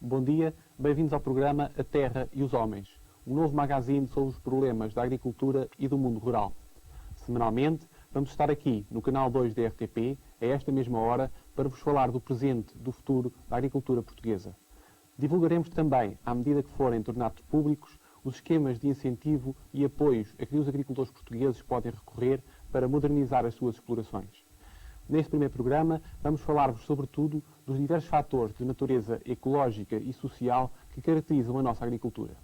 Bom dia, bem-vindos ao programa A Terra e os Homens, um novo magazine sobre os problemas da agricultura e do mundo rural. Semanalmente, vamos estar aqui no canal 2 da RTP, a esta mesma hora, para vos falar do presente e do futuro da agricultura portuguesa. Divulgaremos também, à medida que forem tornados públicos, os esquemas de incentivo e apoios a que os agricultores portugueses podem recorrer para modernizar as suas explorações. Neste primeiro programa, vamos falar-vos sobretudo dos diversos fatores de natureza ecológica e social que caracterizam a nossa agricultura.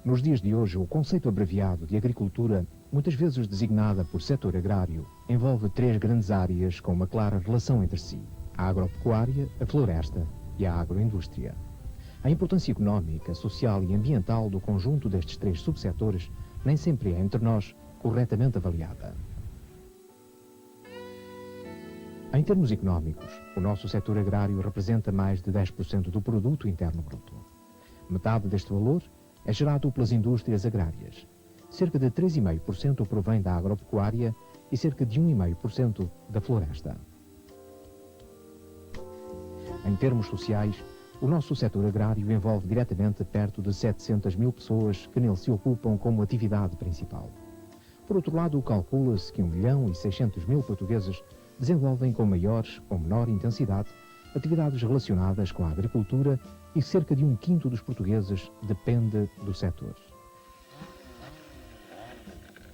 Nos dias de hoje, o conceito abreviado de agricultura, muitas vezes designada por setor agrário, envolve três grandes áreas com uma clara relação entre si: a agropecuária, a floresta e a agroindústria. A importância económica, social e ambiental do conjunto destes três subsetores nem sempre é, entre nós, corretamente avaliada. Em termos económicos, o nosso setor agrário representa mais de 10% do produto interno bruto. Metade deste valor é gerado pelas indústrias agrárias. Cerca de 3,5% provém da agropecuária e cerca de 1,5% da floresta. Em termos sociais, o nosso setor agrário envolve diretamente perto de 700 mil pessoas que nele se ocupam como atividade principal. Por outro lado, calcula-se que 1.600.000 portugueses desenvolvem com maior ou menor intensidade atividades relacionadas com a agricultura e cerca de 1/5 dos portugueses depende do setor.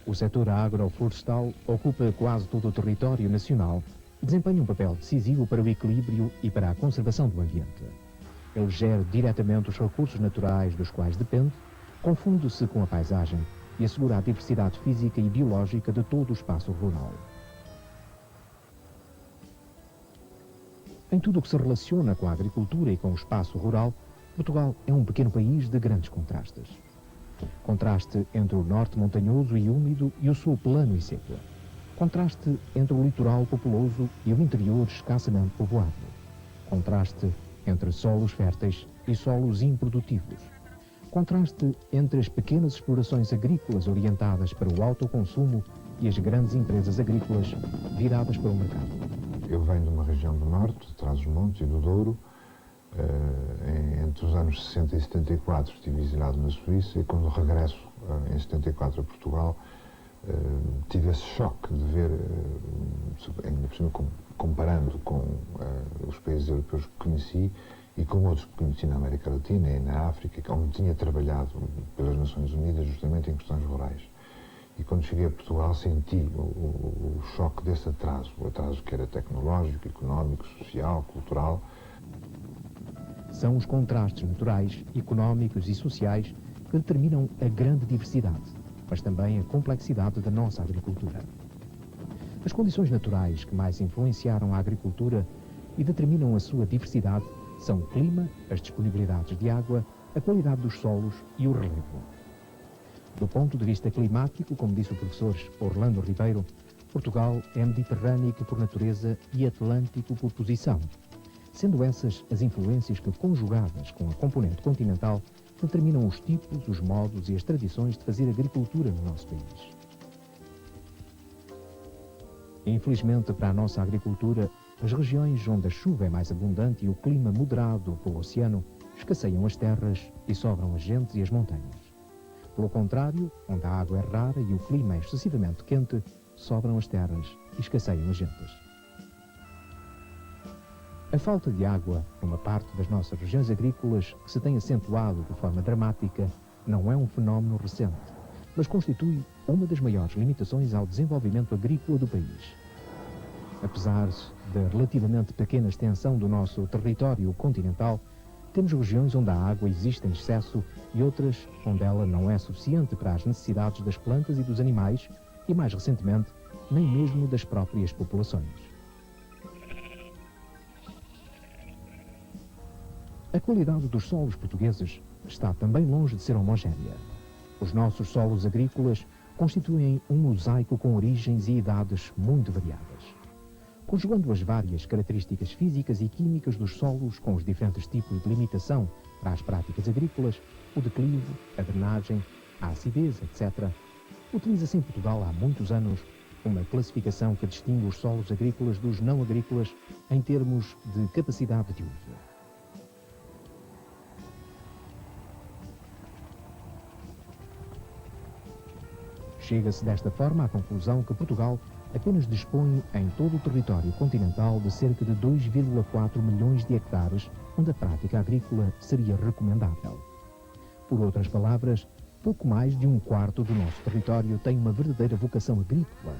O setor agroflorestal ocupa quase todo o território nacional e desempenha um papel decisivo para o equilíbrio e para a conservação do ambiente. Ele gera diretamente os recursos naturais dos quais depende, confunde-se com a paisagem e assegura a diversidade física e biológica de todo o espaço rural. Em tudo o que se relaciona com a agricultura e com o espaço rural, Portugal é um pequeno país de grandes contrastes. Contraste entre o norte montanhoso e úmido e o sul plano e seco. Contraste entre o litoral populoso e o interior escassamente povoado. Contraste entre solos férteis e solos improdutivos. Contraste entre as pequenas explorações agrícolas orientadas para o autoconsumo e as grandes empresas agrícolas viradas para o mercado. Eu venho de uma região do norte, de Trás-os-Montes e do Douro. Entre os anos 60 e 74 estive exilado na Suíça e quando regresso em 74 a Portugal tive esse choque de ver, ainda por cima comparando com os países europeus que conheci e com outros que conheci na América Latina e na África, onde tinha trabalhado pelas Nações Unidas justamente em questões rurais. E quando cheguei a Portugal senti o choque desse atraso, o atraso que era tecnológico, económico, social, cultural. São os contrastes naturais, económicos e sociais que determinam a grande diversidade, mas também a complexidade da nossa agricultura. As condições naturais que mais influenciaram a agricultura e determinam a sua diversidade são o clima, as disponibilidades de água, a qualidade dos solos e o relevo. Do ponto de vista climático, como disse o professor Orlando Ribeiro, Portugal é mediterrâneo por natureza e atlântico por posição, sendo essas as influências que, conjugadas com a componente continental, determinam os tipos, os modos e as tradições de fazer agricultura no nosso país. Infelizmente para a nossa agricultura, as regiões onde a chuva é mais abundante e o clima moderado pelo oceano, escasseiam as terras e sobram as gentes e as montanhas. Pelo contrário, onde a água é rara e o clima é excessivamente quente, sobram as terras e escasseiam as gentes. A falta de água numa parte das nossas regiões agrícolas que se tem acentuado de forma dramática não é um fenómeno recente, mas constitui uma das maiores limitações ao desenvolvimento agrícola do país. Apesar da relativamente pequena extensão do nosso território continental, temos regiões onde a água existe em excesso e outras onde ela não é suficiente para as necessidades das plantas e dos animais e, mais recentemente, nem mesmo das próprias populações. A qualidade dos solos portugueses está também longe de ser homogénea. Os nossos solos agrícolas constituem um mosaico com origens e idades muito variadas. Conjugando as várias características físicas e químicas dos solos com os diferentes tipos de limitação para as práticas agrícolas, o declive, a drenagem, a acidez, etc., utiliza-se em Portugal há muitos anos uma classificação que distingue os solos agrícolas dos não agrícolas em termos de capacidade de uso. Chega-se desta forma à conclusão que Portugal apenas dispõe em todo o território continental de cerca de 2,4 milhões de hectares onde a prática agrícola seria recomendável. Por outras palavras, pouco mais de um quarto do nosso território tem uma verdadeira vocação agrícola,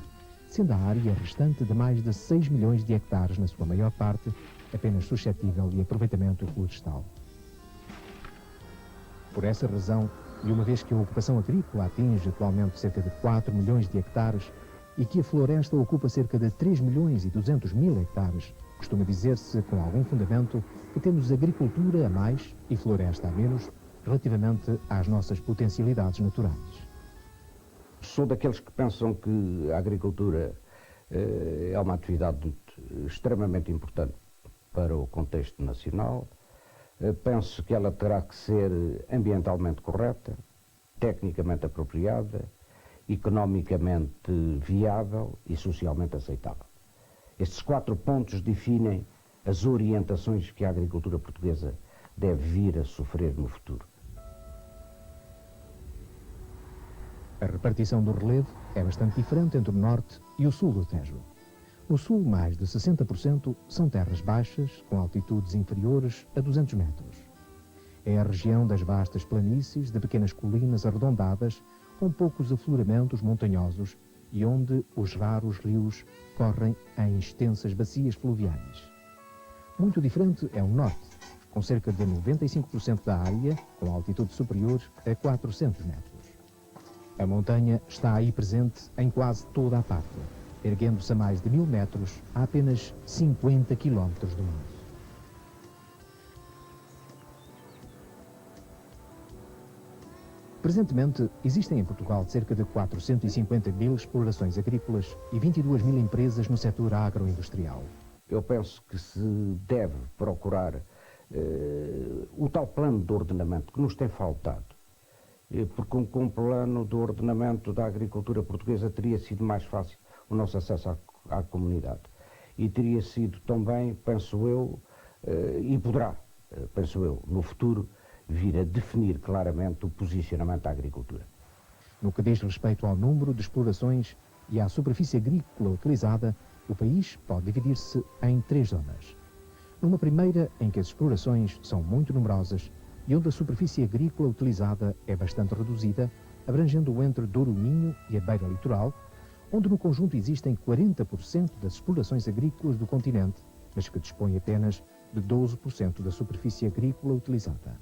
sendo a área restante de mais de 6 milhões de hectares, na sua maior parte, apenas suscetível de aproveitamento florestal. Por essa razão, e uma vez que a ocupação agrícola atinge atualmente cerca de 4 milhões de hectares e que a floresta ocupa cerca de 3 milhões e 200 mil hectares, costuma dizer-se com algum fundamento que temos agricultura a mais e floresta a menos relativamente às nossas potencialidades naturais. Sou daqueles que pensam que a agricultura é uma atividade extremamente importante para o contexto nacional. Penso que ela terá que ser ambientalmente correta, tecnicamente apropriada, economicamente viável e socialmente aceitável. Estes 4 pontos definem as orientações que a agricultura portuguesa deve vir a sofrer no futuro. A repartição do relevo é bastante diferente entre o norte e o sul do Tejo. No sul, mais de 60% são terras baixas, com altitudes inferiores a 200 metros. É a região das vastas planícies, de pequenas colinas arredondadas, com poucos afloramentos montanhosos e onde os raros rios correm em extensas bacias fluviais. Muito diferente é o norte, com cerca de 95% da área, com altitude superior a 400 metros. A montanha está aí presente em quase toda a parte, erguendo-se a mais de 1000 metros a apenas 50 quilómetros do mar. Presentemente, existem em Portugal cerca de 450 mil explorações agrícolas e 22 mil empresas no setor agroindustrial. Eu penso que se deve procurar o tal plano de ordenamento que nos tem faltado, porque com um plano de ordenamento da agricultura portuguesa teria sido mais fácil o nosso acesso à comunidade. E teria sido também, penso eu, e poderá, penso eu, no futuro, vir a definir claramente o posicionamento da agricultura. No que diz respeito ao número de explorações e à superfície agrícola utilizada, o país pode dividir-se em 3 zonas. Numa primeira, em que as explorações são muito numerosas e onde a superfície agrícola utilizada é bastante reduzida, abrangendo o entre Douro Minho e a beira litoral, onde no conjunto existem 40% das explorações agrícolas do continente, mas que dispõe apenas de 12% da superfície agrícola utilizada.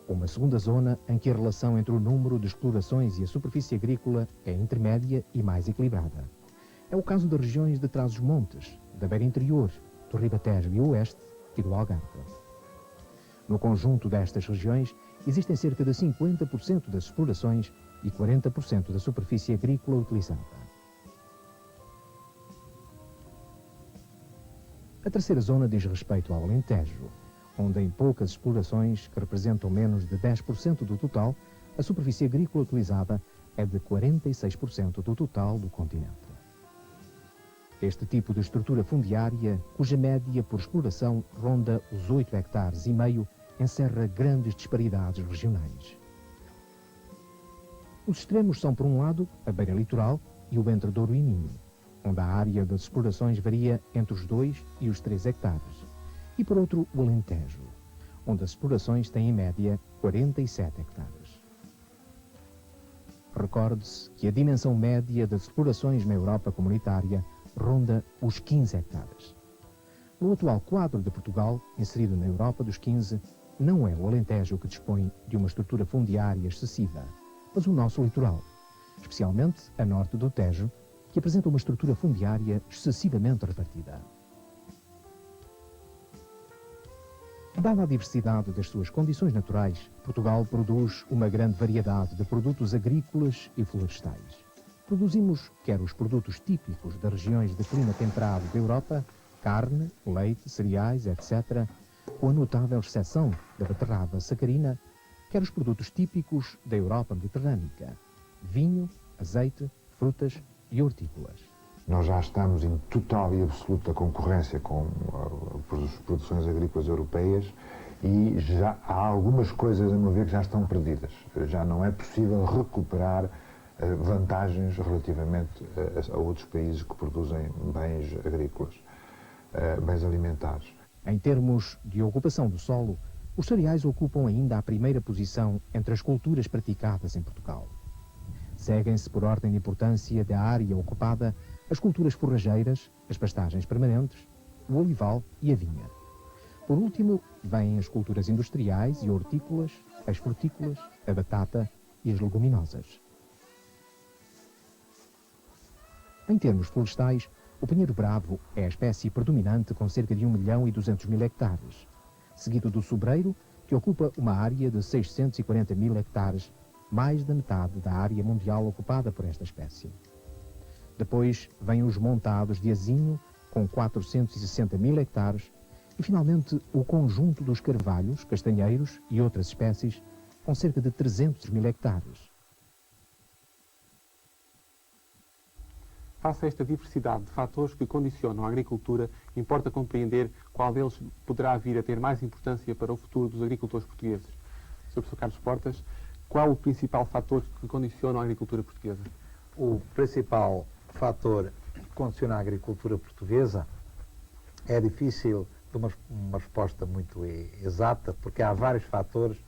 Uma segunda zona em que a relação entre o número de explorações e a superfície agrícola é intermédia e mais equilibrada. É o caso das regiões de Trás-os-Montes, da beira interior, do Ribatejo e Oeste e do Algarve. No conjunto destas regiões, existem cerca de 50% das explorações e 40% da superfície agrícola utilizada. A terceira zona diz respeito ao Alentejo, onde em poucas explorações, que representam menos de 10% do total, a superfície agrícola utilizada é de 46% do total do continente. Este tipo de estrutura fundiária, cuja média por exploração ronda os 8,5 hectares, encerra grandes disparidades regionais. Os extremos são, por um lado, a beira litoral e o entre Douro e Minho, onde a área das explorações varia entre os 2 e os 3 hectares, e por outro, o Alentejo, onde as explorações têm em média 47 hectares. Recorde-se que a dimensão média das explorações na Europa comunitária ronda os 15 hectares. No atual quadro de Portugal, inserido na Europa dos 15, não é o Alentejo que dispõe de uma estrutura fundiária excessiva, mas o nosso litoral, especialmente a norte do Tejo, que apresenta uma estrutura fundiária excessivamente repartida. Dada a diversidade das suas condições naturais, Portugal produz uma grande variedade de produtos agrícolas e florestais. Produzimos quer os produtos típicos das regiões de clima temperado da Europa, carne, leite, cereais, etc., com a notável exceção da beterraba sacarina, quer os produtos típicos da Europa mediterrânica: vinho, azeite, frutas e hortícolas. Nós já estamos em total e absoluta concorrência com as produções agrícolas europeias e já há algumas coisas, a meu ver, que já estão perdidas. Já não é possível recuperar vantagens relativamente a outros países que produzem bens agrícolas, bens alimentares. Em termos de ocupação do solo, os cereais ocupam ainda a primeira posição entre as culturas praticadas em Portugal. Seguem-se por ordem de importância da área ocupada as culturas forrageiras, as pastagens permanentes, o olival e a vinha. Por último, vêm as culturas industriais e hortícolas, as frutícolas, a batata e as leguminosas. Em termos florestais, o pinheiro bravo é a espécie predominante com cerca de 1.200.000 hectares, seguido do sobreiro, que ocupa uma área de 640.000 hectares, mais da metade da área mundial ocupada por esta espécie. Depois vêm os montados de azinho, com 460.000 hectares, e finalmente o conjunto dos carvalhos, castanheiros e outras espécies, com cerca de 300.000 hectares. Face a esta diversidade de fatores que condicionam a agricultura, importa compreender qual deles poderá vir a ter mais importância para o futuro dos agricultores portugueses. Sr. Professor Carlos Portas, qual o principal fator que condiciona a agricultura portuguesa? O principal fator que condiciona a agricultura portuguesa é difícil de uma resposta muito exata, porque há vários fatores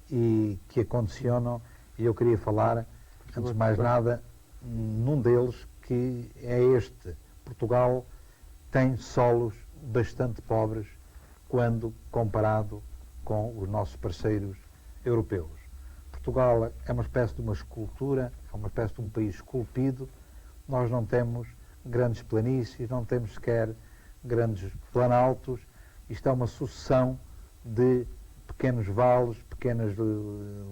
que a condicionam, e eu queria falar, antes de mais nada, num deles, que é este. Portugal tem solos bastante pobres quando comparado com os nossos parceiros europeus. Portugal é uma espécie de uma escultura, é uma espécie de um país esculpido. Nós não temos grandes planícies, não temos sequer grandes planaltos. Isto é uma sucessão de pequenos vales, pequenas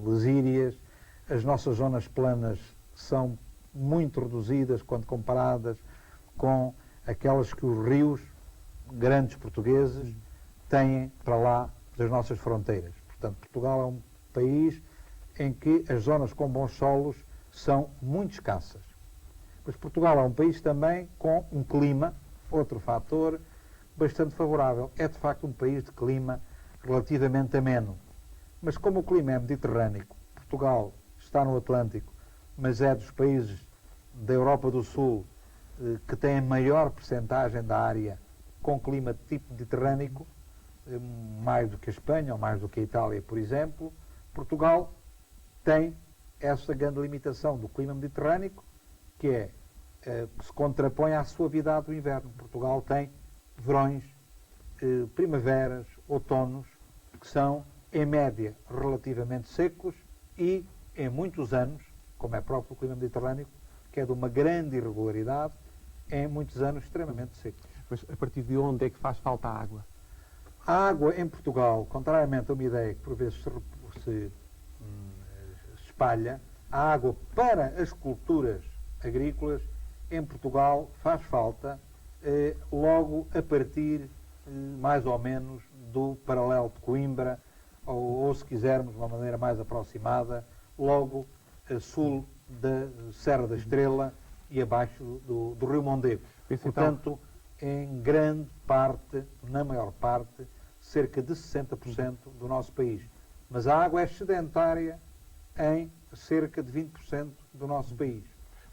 lesírias. As nossas zonas planas são muito reduzidas quando comparadas com aquelas que os rios grandes portugueses têm para lá das nossas fronteiras. Portanto, Portugal é um país em que as zonas com bons solos são muito escassas. Mas Portugal é um país também com um clima, outro fator, bastante favorável. É de facto um país de clima relativamente ameno. Mas como o clima é mediterrâneo, Portugal está no Atlântico, mas é dos países da Europa do Sul que têm a maior percentagem da área com clima de tipo mediterrâneo, mais do que a Espanha ou mais do que a Itália, por exemplo. Portugal tem essa grande limitação do clima mediterrâneo, que se contrapõe à suavidade do inverno. Portugal tem verões, primaveras, outonos, que são, em média, relativamente secos e, em muitos anos, como é próprio o clima mediterrâneo, que é de uma grande irregularidade, em muitos anos extremamente secos. Mas a partir de onde é que faz falta a água? A água em Portugal, contrariamente a uma ideia que por vezes se espalha, a água para as culturas agrícolas em Portugal faz falta logo a partir mais ou menos do paralelo de Coimbra, ou se quisermos de uma maneira mais aproximada, logo a sul da Serra da Estrela e abaixo do Rio Mondego. Portanto, em grande parte, na maior parte, cerca de 60% do nosso país. Mas a água é sedentária em cerca de 20% do nosso país.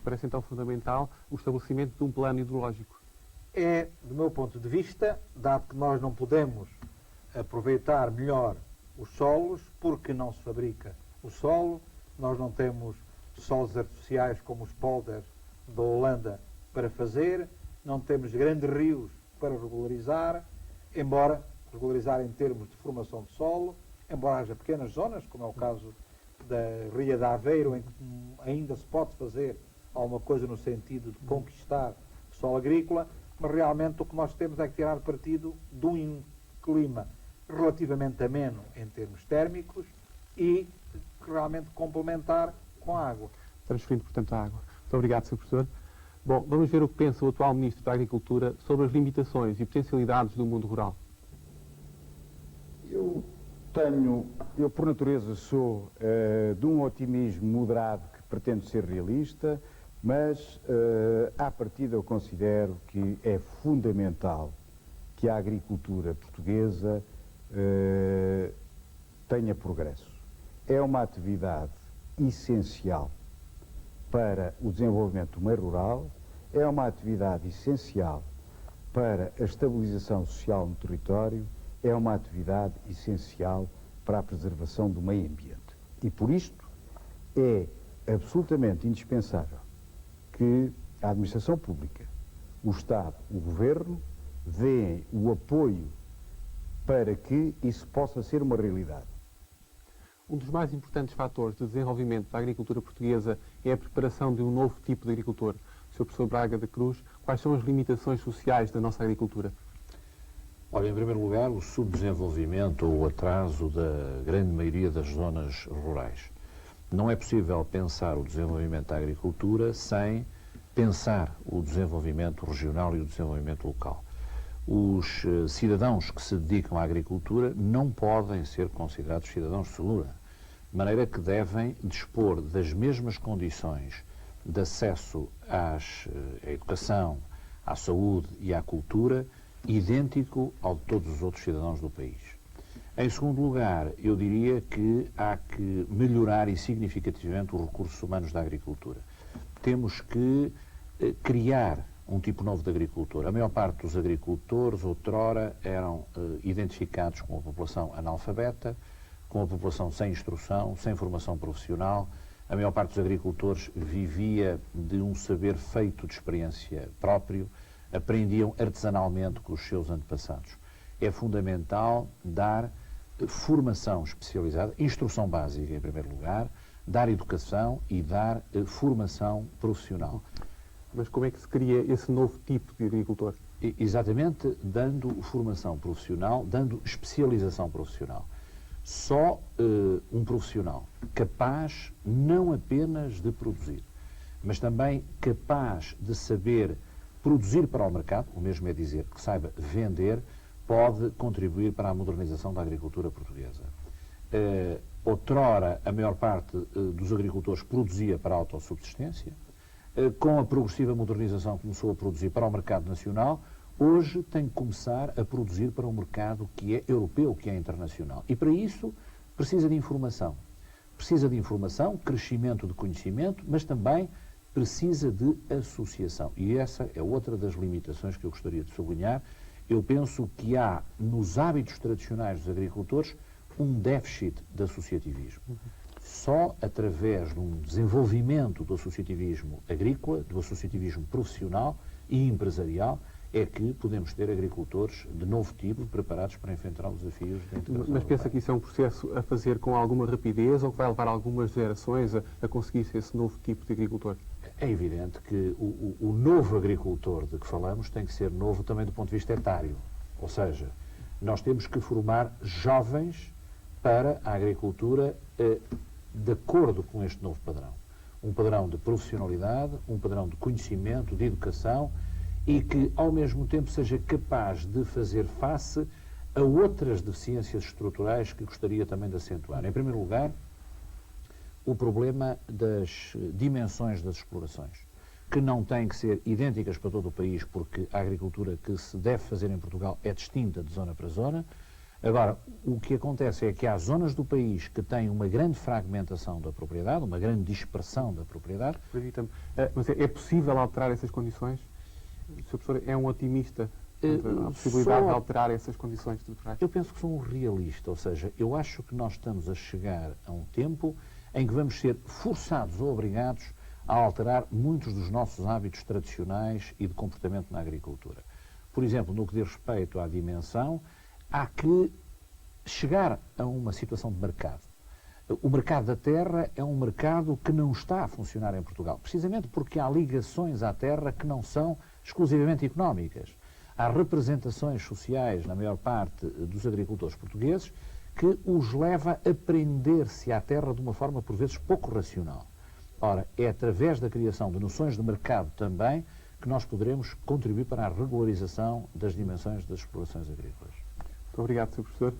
Parece então fundamental o estabelecimento de um plano hidrológico. É, do meu ponto de vista, dado que nós não podemos aproveitar melhor os solos, porque não se fabrica o solo, nós não temos solos artificiais como os polders da Holanda para fazer, não temos grandes rios para regularizar, embora regularizar em termos de formação de solo, embora haja pequenas zonas, como é o caso da Ria de Aveiro, em que ainda se pode fazer alguma coisa no sentido de conquistar solo agrícola, mas realmente o que nós temos é que tirar partido de um clima relativamente ameno em termos térmicos e realmente complementar com a água. Transferindo, portanto, a água. Muito obrigado, Sr. Professor. Bom, vamos ver o que pensa o atual Ministro da Agricultura sobre as limitações e potencialidades do mundo rural. Eu Eu por natureza sou de um otimismo moderado que pretendo ser realista, mas à partida eu considero que é fundamental que a agricultura portuguesa tenha progresso. É uma atividade essencial para o desenvolvimento do meio rural, é uma atividade essencial para a estabilização social no território, é uma atividade essencial para a preservação do meio ambiente. E por isto é absolutamente indispensável que a administração pública, o Estado, o Governo, deem o apoio para que isso possa ser uma realidade. Um dos mais importantes fatores de desenvolvimento da agricultura portuguesa é a preparação de um novo tipo de agricultor. Sr. Professor Braga da Cruz, quais são as limitações sociais da nossa agricultura? Olha, em primeiro lugar, o subdesenvolvimento ou o atraso da grande maioria das zonas rurais. Não é possível pensar o desenvolvimento da agricultura sem pensar o desenvolvimento regional e o desenvolvimento local. Os cidadãos que se dedicam à agricultura não podem ser considerados cidadãos de segura, de maneira que devem dispor das mesmas condições de acesso à educação, à saúde e à cultura, idêntico ao de todos os outros cidadãos do país. Em segundo lugar, eu diria que há que melhorar e significativamente os recursos humanos da agricultura. Temos que criar um tipo novo de agricultor. A maior parte dos agricultores, outrora, eram identificados com a população analfabeta, com a população sem instrução, sem formação profissional. A maior parte dos agricultores vivia de um saber feito de experiência próprio, aprendiam artesanalmente com os seus antepassados. É fundamental dar formação especializada, instrução básica em primeiro lugar, dar educação e dar formação profissional. Mas como é que se cria esse novo tipo de agricultor? Exatamente, dando formação profissional, dando especialização profissional. Só um profissional capaz não apenas de produzir, mas também capaz de saber produzir para o mercado, o mesmo é dizer que saiba vender, pode contribuir para a modernização da agricultura portuguesa. Outrora, a maior parte dos agricultores produzia para a autossubsistência. Com a progressiva modernização começou a produzir para o mercado nacional, hoje tem que começar a produzir para um mercado que é europeu, que é internacional. E para isso precisa de informação. Precisa de informação, crescimento de conhecimento, mas também precisa de associação. E essa é outra das limitações que eu gostaria de sublinhar. Eu penso que há nos hábitos tradicionais dos agricultores um déficit de associativismo. Só através de um desenvolvimento do associativismo agrícola, do associativismo profissional e empresarial, é que podemos ter agricultores de novo tipo preparados para enfrentar os desafios da integração. Mas pensa que isso é um processo a fazer com alguma rapidez ou que vai levar algumas gerações a conseguir-se esse novo tipo de agricultor? É evidente que o novo agricultor de que falamos tem que ser novo também do ponto de vista etário. Ou seja, nós temos que formar jovens para a agricultura de acordo com este novo padrão. Um padrão de profissionalidade, um padrão de conhecimento, de educação e que, ao mesmo tempo, seja capaz de fazer face a outras deficiências estruturais que gostaria também de acentuar. Em primeiro lugar, o problema das dimensões das explorações, que não têm que ser idênticas para todo o país, porque a agricultura que se deve fazer em Portugal é distinta de zona para zona. Agora, o que acontece é que há zonas do país que têm uma grande fragmentação da propriedade, uma grande dispersão da propriedade. Mas é possível alterar essas condições? O Sr. Professor é um otimista a possibilidade de alterar essas condições estruturais? Eu penso que sou um realista, ou seja, eu acho que nós estamos a chegar a um tempo em que vamos ser forçados ou obrigados a alterar muitos dos nossos hábitos tradicionais e de comportamento na agricultura. Por exemplo, no que diz respeito à dimensão, há que chegar a uma situação de mercado. O mercado da terra é um mercado que não está a funcionar em Portugal, precisamente porque há ligações à terra que não são exclusivamente económicas. Há representações sociais, na maior parte dos agricultores portugueses, que os leva a prender-se à terra de uma forma, por vezes, pouco racional. Ora, é através da criação de noções de mercado também que nós poderemos contribuir para a regularização das dimensões das explorações agrícolas. Muito obrigado, Sr. Professor.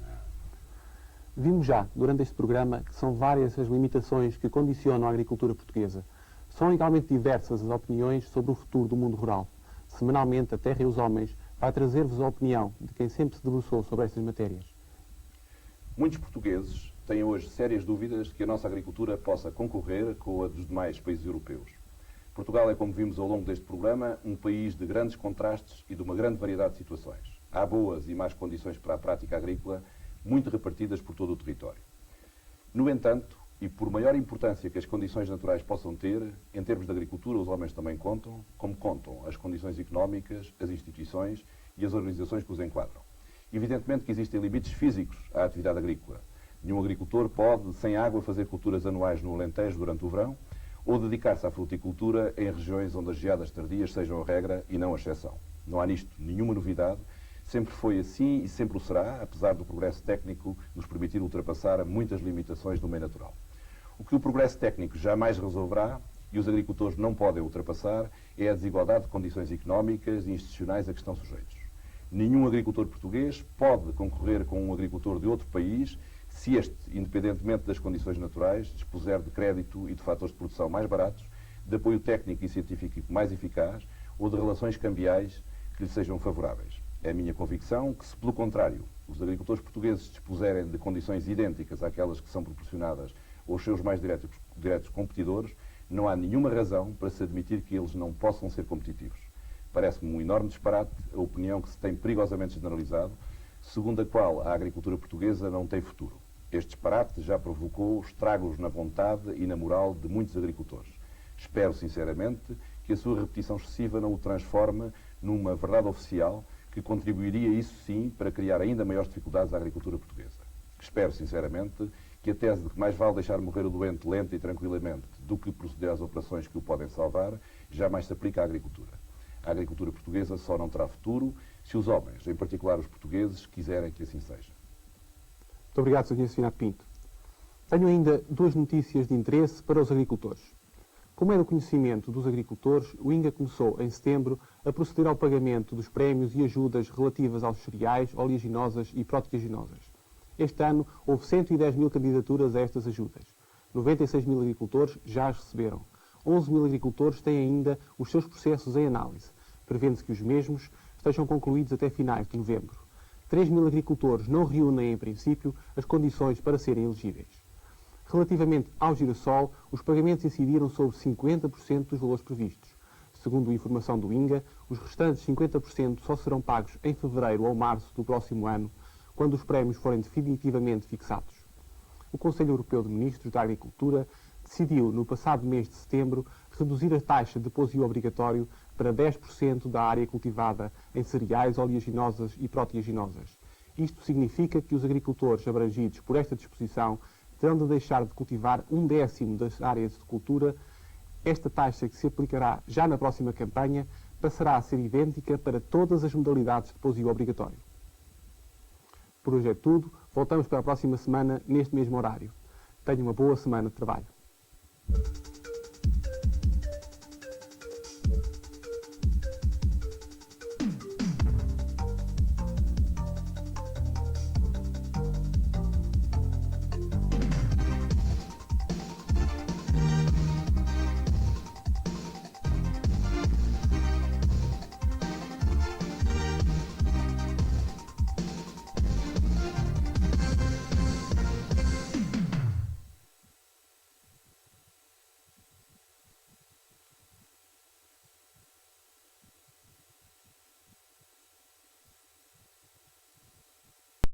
Vimos já, durante este programa, que são várias as limitações que condicionam a agricultura portuguesa. São igualmente diversas as opiniões sobre o futuro do mundo rural. Semanalmente, a Terra e os Homens vai trazer-vos a opinião de quem sempre se debruçou sobre estas matérias. Muitos portugueses têm hoje sérias dúvidas de que a nossa agricultura possa concorrer com a dos demais países europeus. Portugal é, como vimos ao longo deste programa, um país de grandes contrastes e de uma grande variedade de situações. Há boas e más condições para a prática agrícola, muito repartidas por todo o território. No entanto, e por maior importância que as condições naturais possam ter, em termos de agricultura os homens também contam, como contam as condições económicas, as instituições e as organizações que os enquadram. Evidentemente que existem limites físicos à atividade agrícola. Nenhum agricultor pode, sem água, fazer culturas anuais no Alentejo durante o verão, ou dedicar-se à fruticultura em regiões onde as geadas tardias sejam a regra e não a exceção. Não há nisto nenhuma novidade. Sempre foi assim e sempre o será, apesar do progresso técnico nos permitir ultrapassar muitas limitações do meio natural. O que o progresso técnico jamais resolverá, e os agricultores não podem ultrapassar, é a desigualdade de condições económicas e institucionais a que estão sujeitos. Nenhum agricultor português pode concorrer com um agricultor de outro país se este, independentemente das condições naturais, dispuser de crédito e de fatores de produção mais baratos, de apoio técnico e científico mais eficaz ou de relações cambiais que lhe sejam favoráveis. É a minha convicção que, se pelo contrário, os agricultores portugueses dispuserem de condições idênticas àquelas que são proporcionadas aos seus mais diretos competidores, não há nenhuma razão para se admitir que eles não possam ser competitivos. Parece-me um enorme disparate a opinião que se tem perigosamente generalizado, segundo a qual a agricultura portuguesa não tem futuro. Este disparate já provocou estragos na vontade e na moral de muitos agricultores. Espero, sinceramente, que a sua repetição excessiva não o transforme numa verdade oficial que contribuiria, isso sim, para criar ainda maiores dificuldades à agricultura portuguesa. Espero, sinceramente, que a tese de que mais vale deixar morrer o doente lenta e tranquilamente do que proceder às operações que o podem salvar, jamais se aplica à agricultura. A agricultura portuguesa só não terá futuro se os homens, em particular os portugueses, quiserem que assim seja. Muito obrigado, Sr. Finato Pinto. Tenho ainda duas notícias de interesse para os agricultores. Como é do conhecimento dos agricultores, o INGA começou, em setembro, a proceder ao pagamento dos prémios e ajudas relativas aos cereais, oleaginosas e proteaginosas. Este ano, houve 110 mil candidaturas a estas ajudas. 96 mil agricultores já as receberam. 11 mil agricultores têm ainda os seus processos em análise, prevendo-se que os mesmos estejam concluídos até finais de novembro. 3 mil agricultores não reúnem, em princípio, as condições para serem elegíveis. Relativamente ao girassol, os pagamentos incidiram sobre 50% dos valores previstos. Segundo a informação do INGA, os restantes 50% só serão pagos em fevereiro ou março do próximo ano, quando os prémios forem definitivamente fixados. O Conselho Europeu de Ministros da Agricultura decidiu, no passado mês de setembro, reduzir a taxa de depósito obrigatório para 10% da área cultivada em cereais, oleaginosas e proteaginosas. Isto significa que os agricultores abrangidos por esta disposição terão de deixar de cultivar 1/10 das áreas de cultura. Esta taxa, que se aplicará já na próxima campanha, passará a ser idêntica para todas as modalidades de depósito obrigatório. Por hoje é tudo. Voltamos para a próxima semana, neste mesmo horário. Tenha uma boa semana de trabalho.